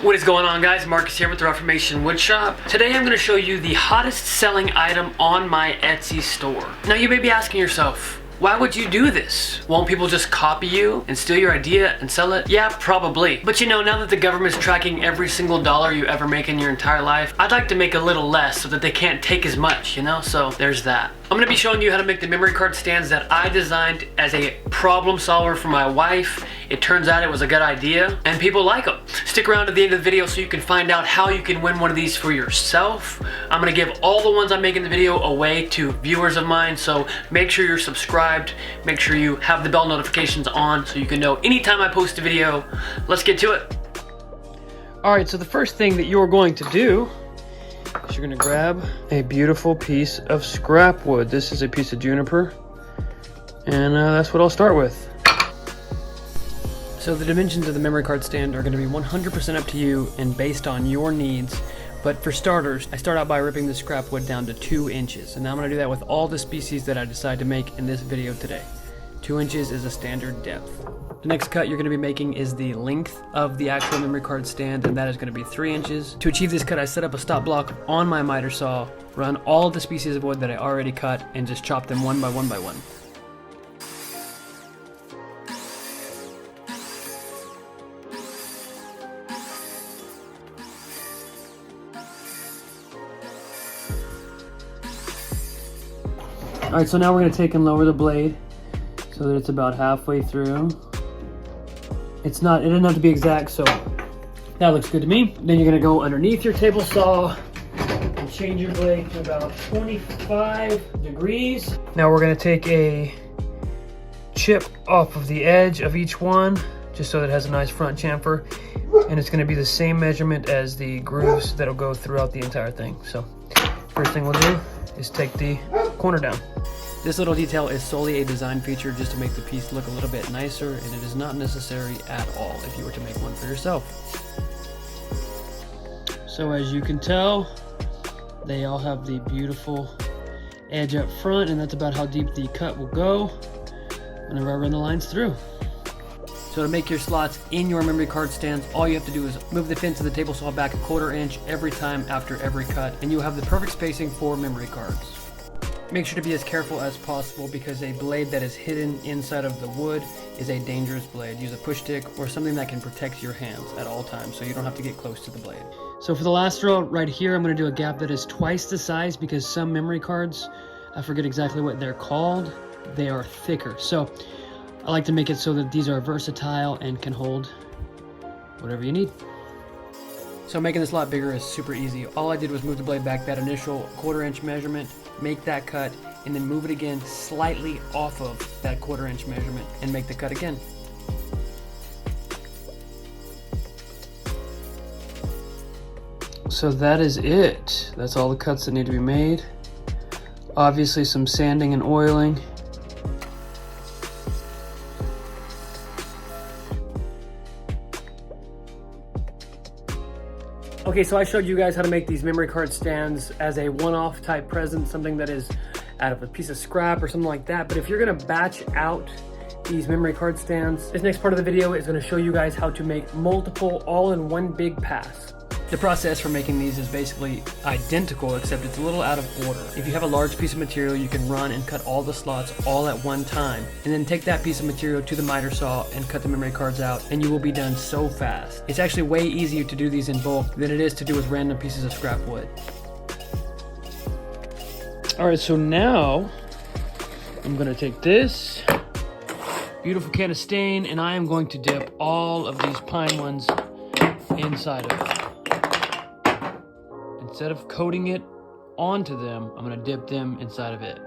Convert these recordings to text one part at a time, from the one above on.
What is going on, guys? Marcus here with the Reformation Woodshop. Today I'm going to show you the hottest selling item on my Etsy store. Now you may be asking yourself, why would you do this? Won't people just copy you and steal your idea and sell it? Yeah, probably. But you know, now that the government's tracking every single dollar you ever make in your entire life, I'd like to make a little less so that they can't take as much, you know? So there's that. I'm gonna be showing you how to make the memory card stands that I designed as a problem solver for my wife. It turns out it was a good idea and people like them. Stick around to the end of the video so you can find out how you can win one of these for yourself. I'm gonna give all the ones I'm making the video away to viewers of mine, so make sure you're subscribed. Make sure you have the bell notifications on so you can know anytime I post a video. Let's get to it. All right, so the first thing that you're going to do is you're gonna grab a beautiful piece of scrap wood. This is a piece of juniper, and that's what I'll start with. So the dimensions of the memory card stand are gonna be 100% up to you and based on your needs. But for starters, I start out by ripping the scrap wood down to 2 inches. And now I'm gonna do that with all the species that I decide to make in this video today. 2 inches is a standard depth. The next cut you're gonna be making is the length of the actual memory card stand, and that is gonna be 3 inches. To achieve this cut, I set up a stop block on my miter saw, run all of the species of wood that I already cut, and just chop them one by one by one. All right, so now we're gonna take and lower the blade so that it's about halfway through. It doesn't have to be exact, so that looks good to me. Then you're gonna go underneath your table saw and change your blade to about 25 degrees. Now we're gonna take a chip off of the edge of each one, just so that it has a nice front chamfer. And it's gonna be the same measurement as the grooves that'll go throughout the entire thing. So first thing we'll do is take the corner down. This little detail is solely a design feature just to make the piece look a little bit nicer, and it is not necessary at all if you were to make one for yourself. So as you can tell, they all have the beautiful edge up front, and that's about how deep the cut will go whenever I run the lines through. So to make your slots in your memory card stands, all you have to do is move the fence of the table saw back 1/4 inch every time after every cut, and you'll have the perfect spacing for memory cards. Make sure to be as careful as possible because a blade that is hidden inside of the wood is a dangerous blade. Use a push stick or something that can protect your hands at all times so you don't have to get close to the blade. So for the last row right here, I'm going to do a gap that is twice the size because some memory cards, I forget exactly what they're called, they are thicker. So I like to make it so that these are versatile and can hold whatever you need. So making this a lot bigger is super easy. All I did was move the blade back that initial 1/4 inch measurement, make that cut, and then move it again slightly off of that 1/4 inch measurement and make the cut again. So that is it. That's all the cuts that need to be made. Obviously some sanding and oiling. Okay, so I showed you guys how to make these memory card stands as a one-off type present, something that is out of a piece of scrap or something like that. But if you're gonna batch out these memory card stands, this next part of the video is gonna show you guys how to make multiple all in one big pass. The process for making these is basically identical, except it's a little out of order. If you have a large piece of material, you can run and cut all the slots all at one time, and then take that piece of material to the miter saw and cut the memory cards out, and you will be done so fast. It's actually way easier to do these in bulk than it is to do with random pieces of scrap wood. All right, so now I'm gonna take this beautiful can of stain, and I am going to dip all of these pine ones inside of it. Instead of coating it onto them, I'm gonna dip them inside of it.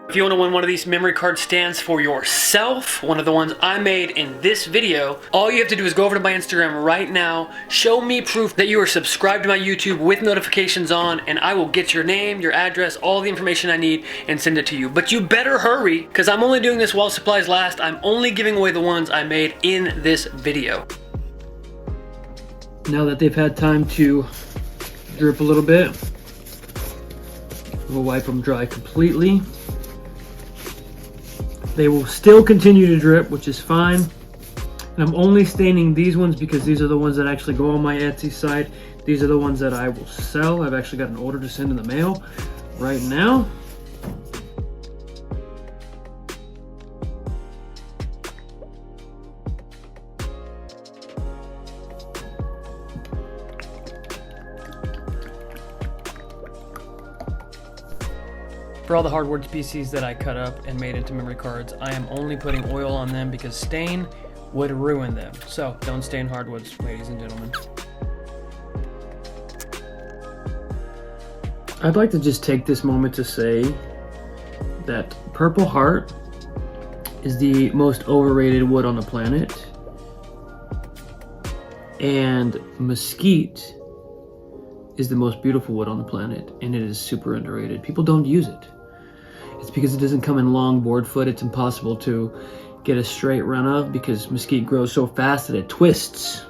If you wanna win one of these memory card stands for yourself, one of the ones I made in this video, all you have to do is go over to my Instagram right now, show me proof that you are subscribed to my YouTube with notifications on, and I will get your name, your address, all the information I need and send it to you. But you better hurry, because I'm only doing this while supplies last. I'm only giving away the ones I made in this video. Now that they've had time to drip a little bit, we'll wipe them dry completely. They will still continue to drip, which is fine. And I'm only staining these ones because these are the ones that actually go on my Etsy site. These are the ones that I will sell. I've actually got an order to send in the mail right now. For all the hardwood PCs that I cut up and made into memory cards, I am only putting oil on them because stain would ruin them. So don't stain hardwoods, ladies and gentlemen. I'd like to just take this moment to say that Purple Heart is the most overrated wood on the planet, and Mesquite is the most beautiful wood on the planet, and it is super underrated. People don't use it. It's because it doesn't come in long board foot. It's impossible to get a straight run of because mesquite grows so fast that it twists.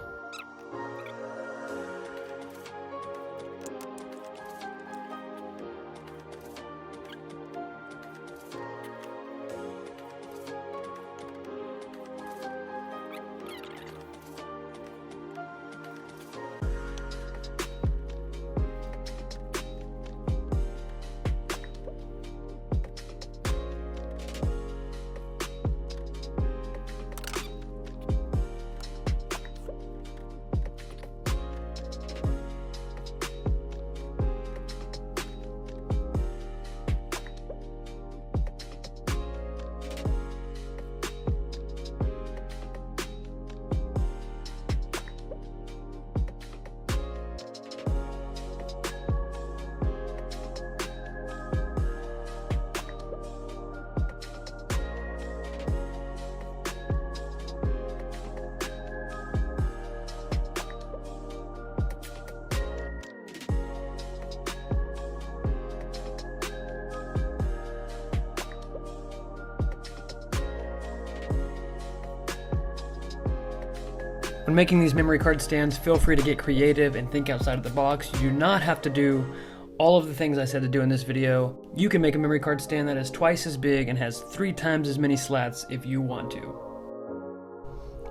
When making these memory card stands, feel free to get creative and think outside of the box. You do not have to do all of the things I said to do in this video. You can make a memory card stand that is twice as big and has 3 times as many slats if you want to.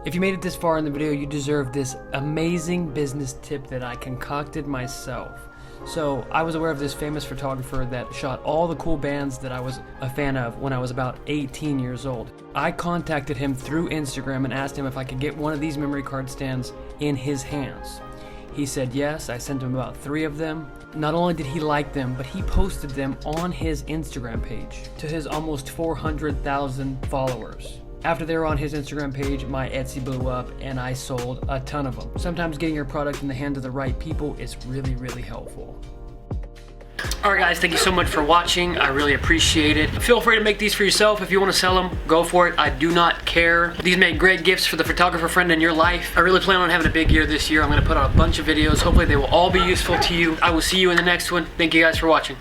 If you made it this far in the video, you deserve this amazing business tip that I concocted myself. So I was aware of this famous photographer that shot all the cool bands that I was a fan of when I was about 18 years old. I contacted him through Instagram and asked him if I could get one of these memory card stands in his hands. He said yes. I sent him about 3 of them. Not only did he like them, but he posted them on his Instagram page to his almost 400,000 followers. After they were on his Instagram page, my Etsy blew up and I sold a ton of them. Sometimes getting your product in the hands of the right people is really, really helpful. Alright guys, thank you so much for watching. I really appreciate it. Feel free to make these for yourself. If you want to sell them, go for it. I do not care. These make great gifts for the photographer friend in your life. I really plan on having a big year this year. I'm going to put out a bunch of videos. Hopefully they will all be useful to you. I will see you in the next one. Thank you guys for watching.